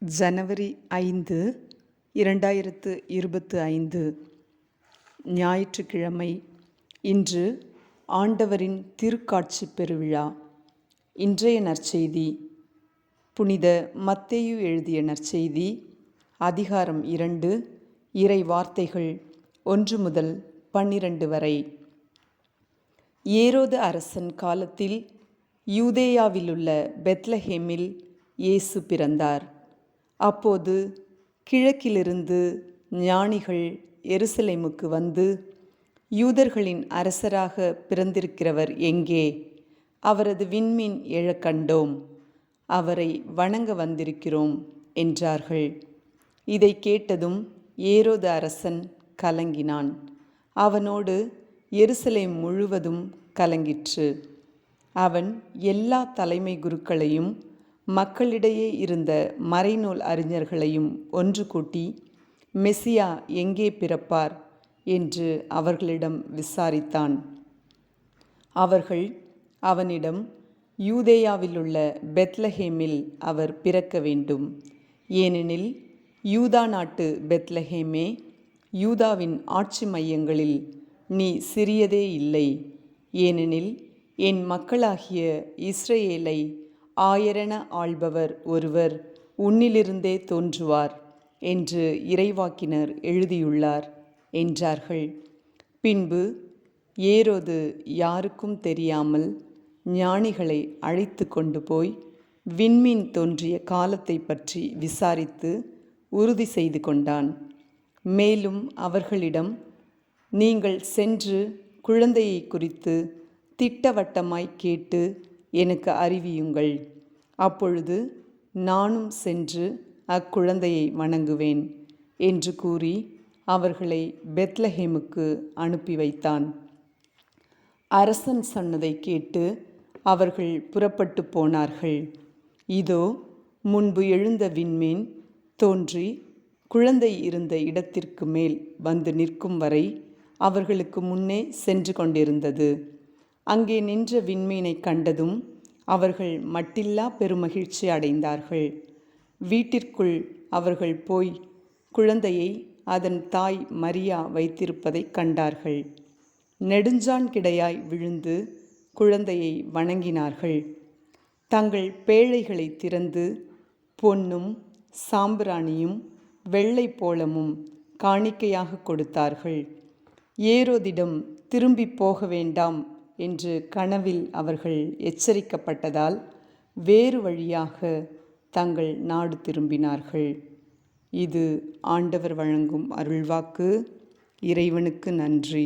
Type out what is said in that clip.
ஜனவரி 5, 2025 ஞாயிற்றுக்கிழமை. இன்று ஆண்டவரின் திருக்காட்சி பெருவிழா. இன்றைய நற்செய்தி புனித மத்தேயு எழுதிய நற்செய்தி, அதிகாரம் 2, இறை வார்த்தைகள் 1 முதல் 12 வரை. ஏரோது அரசன் காலத்தில் யூதேயாவிலுள்ள பெத்லஹேமில் இயேசு பிறந்தார். அப்போது கிழக்கிலிருந்து ஞானிகள் எருசலேமுக்கு வந்து, யூதர்களின் அரசராக பிறந்திருக்கிறவர் எங்கே? அவரது விண்மீன் எழக் கண்டோம், அவரை வணங்க வந்திருக்கிறோம் என்றார்கள். இதை கேட்டதும் ஏரோது அரசன் கலங்கினான். அவனோடு எருசலேம் முழுவதும் கலங்கிற்று. அவன் எல்லா தலைமை குருக்களையும் மக்களிடையே இருந்த மறைநூல் அறிஞர்களையும் ஒன்று கூட்டி, மெசியா எங்கே பிறப்பார் என்று அவர்களிடம் விசாரித்தான். அவர்கள் அவனிடம், யூதேயாவிலுள்ள பெத்லஹேமில் அவர் பிறக்க வேண்டும், ஏனெனில் யூதா நாட்டு பெத்லஹேமே, யூதாவின் ஆட்சி மையங்களில் நீ சிறியதே இல்லை, ஏனெனில் என் மக்களாகிய இஸ்ரவேலை ஆயரென ஆள்பவர் ஒருவர் உன்னிலிருந்தே தோன்றுவார் என்று இறைவாக்கினர் எழுதியுள்ளார் என்றார்கள். பின்பு ஏரோது யாருக்கும் தெரியாமல் ஞானிகளை அழைத்து கொண்டு போய் விண்மீன் தோன்றிய காலத்தை பற்றி விசாரித்து உறுதி செய்து கொண்டான். மேலும் அவர்களிடம், நீங்கள் சென்று குழந்தையை குறித்து திட்டவட்டமாய் கேட்டு எனக்கு அறிவியுங்கள், அப்பொழுது நானும் சென்று அக்குழந்தையை வணங்குவேன் என்று கூறி அவர்களை பெத்லஹேமுக்கு அனுப்பி வைத்தான். அரசன் சொன்னதை கேட்டு அவர்கள் புறப்பட்டு போனார்கள். இதோ, முன்பு எழுந்த விண்மீன் தோன்றி குழந்தை இருந்த இடத்திற்கு மேல் வந்து நிற்கும் வரை அவர்களுக்கு முன்னே சென்று கொண்டிருந்தது. அங்கே நின்ற விண்மீனை கண்டதும் அவர்கள் மட்டில்லா பெருமகிழ்ச்சி அடைந்தார்கள். வீட்டிற்குள் அவர்கள் போய் குழந்தையை அதன் தாய் மரியா வைத்திருப்பதை கண்டார்கள். நெடுஞ்சான் கிடையாய் விழுந்து குழந்தையை வணங்கினார்கள். தங்கள் பேழைகளை திறந்து பொன்னும் சாம்பிராணியும் வெள்ளை போளமும் காணிக்கையாக கொடுத்தார்கள். ஏரோதிடம் திரும்பி போக வேண்டாம் என்று கனவில் அவர்கள் எச்சரிக்கப்பட்டதால் வேறு வழியாக தங்கள் நாடு திரும்பினார்கள். இது ஆண்டவர் வழங்கும் அருள்வாக்கு. இறைவனுக்கு நன்றி.